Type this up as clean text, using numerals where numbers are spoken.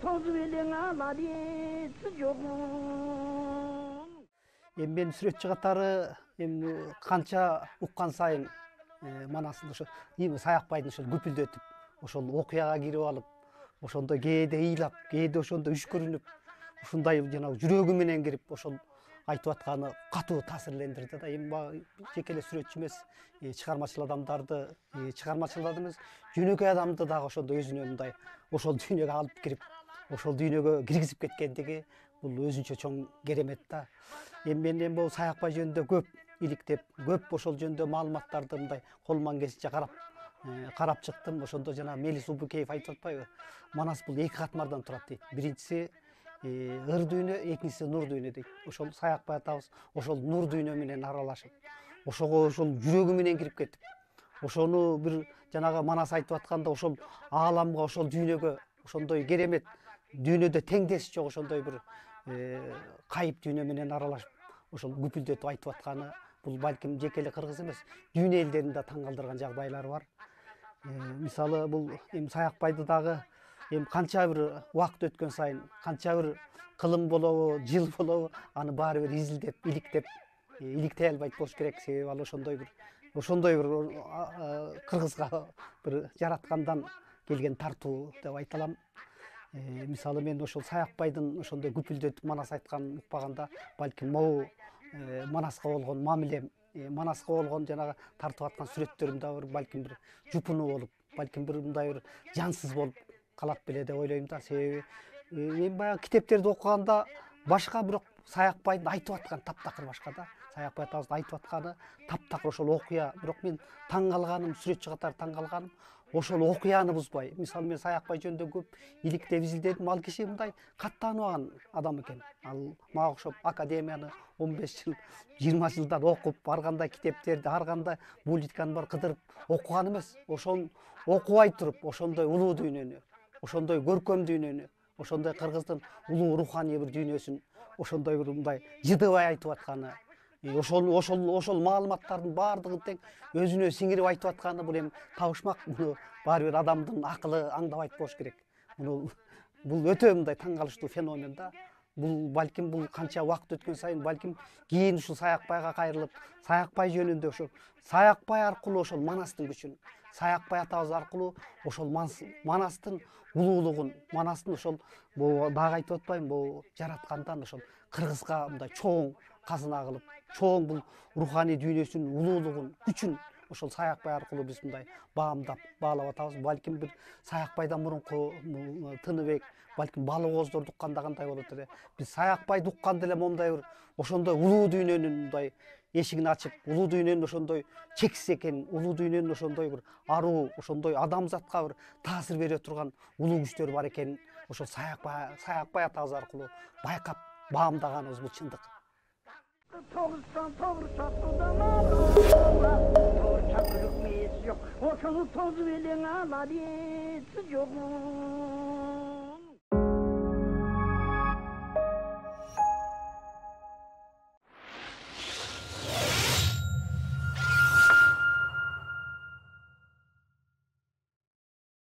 toz velin alarisi jogun. Men сүрөтчү катары канча уккан сайын манасында ошо Саякбайдын ошол күпүлдөтүп, ошол окуяга кирип алып, ошондо кээде ыйлап, кээде ошондо үшкүрүнүп, ушундай жанагы жүрөгү менен кирип ошол айтып атканы катуу таасирлендирди да. Эми жеке эле сүрөтчү эмес, чыгармачыл адамдарды, чыгармачыл адам эмес, жөнөкөй адамды дагы ошондо өзүнө мындай ошол дүйнөгө алып кирип, ошол дүйнөгө киргизип кеткендиги бул өзүнчө чоң керемет да. Мен бул Саякбай жөнүндө көп иликтеп, көп ошол жөнүндө маалыматтарды мындай колуман келишинче карап чыктым. Ошондо жана Мелис Убукеев айтып атпайбы? Манас бул эки катмардан турат дейт. Биринчиси ыр дүйнө, экинчиси нур дүйнө дейт. Ошол Саякбай атабыз ошол нур дүйнө менен аралашып, ошого ошол жүрөгү менен кирип кетип, ошону бир жанагы Манас айтып атканда ошол ааламга, ошол дүйнөгө ошондой керемет дүйнөдө теңдеш жок ошондой бир кайып дүйнө менен аралашып, ошол күпүлдөтүп айтып атканы бул балким жеке эле кыргыз эмес, дүйнө элдерин да таң калтырган жагдайлары бар. Мисалы бул эми Саякбайды дагы канча бир убакыт өткөн сайын, канча бир кылым болобу, жыл болобу, аны баары бир изилдеп, иликтей албайт болуш керек. Себеби ал ошондой бир кыргызга бир жараткандан келген тартуу деп айта алам. Мисалы мен ошол Саякбайдын ошондой күпүлдөтүп Манас айтканын укпаганда, балким могу Манаска болгон мамилем, Манаска болгон жанагы тартып аткан сүрөттөрүм да балким бир жупуну болуп, балким бир мындай бир жансыз болуп калат беле деп ойлойм да. Себеби мен баягы китептерди окуганда башка, бирок Саякбайдын айтып атканы таптакыр башка да. Саякбай атабыздын айтып атканы таптакыр ошол окуя. Бирок мен таң калганым, сүрөтчү катары таң калганым, ошол окуяны бузбай. Мисалы мен Саякбай жөнүндө көп иликтеп изилдедим. Ал киши мындай каттанбаган адам экен. Ал мага окшоп академияны 15 жыл, 20 жылдан окуп, ар кандай китептерди, ар кандай политиканы бар кыдырып окуган эмес. Ошол окубай туруп, ошондой улуу дүйнөнү, ошондой көркөм дүйнөнү, ошондой кыргыздын улуу руханий бир дүйнөсүн ошондой бир мындай жыдыбай айтып атканы, ошол маалыматтардын баардыгын тең өзүнө сиңирип айтып атканы бул эми табышмак. Муну баары бир адамдын акылы аңдабайт болуш керек. Бул өтө мындай таң калыштуу феномен да. Бул балким бул канча убакыт өткөн сайын, балким кийин ушул Саякбайга кайрылып, Саякбай жөнүндө ошол Саякбай аркылуу ошол Манастын күчүн, Саякбай атабыз аркылуу ошол Манастын улуулугун, Манастын ошол дагы айтып атпайбы, бул жараткандан ошол кыргызга мындай чоң казына кылып, чоң бул руханий дүйнөсүнүн улуулугун, күчүн ошол Саякбай аркылуу биз мындай баамдап, баалап атабыз. Балким бир Саякбайдан мурунку Тыныбек, балким Балыкоздорду укканда кандай болот эле. Биз Саякбайды укканда эле момундай бир ошондой улуу дүйнөнүн мындай эшигин ачып, улуу дүйнөнүн ошондой чексиз экенин, улуу дүйнөнүн ошондой бир аруу, ошондой адамзатка бир таасир бере турган улуу күчтөр бар экенин ошол Саякбай атабыз аркылуу байкап, баамдаганыбыз бул чындык. Toğırsan toğırsan yok. Oşunu toz velin alarisi jogun.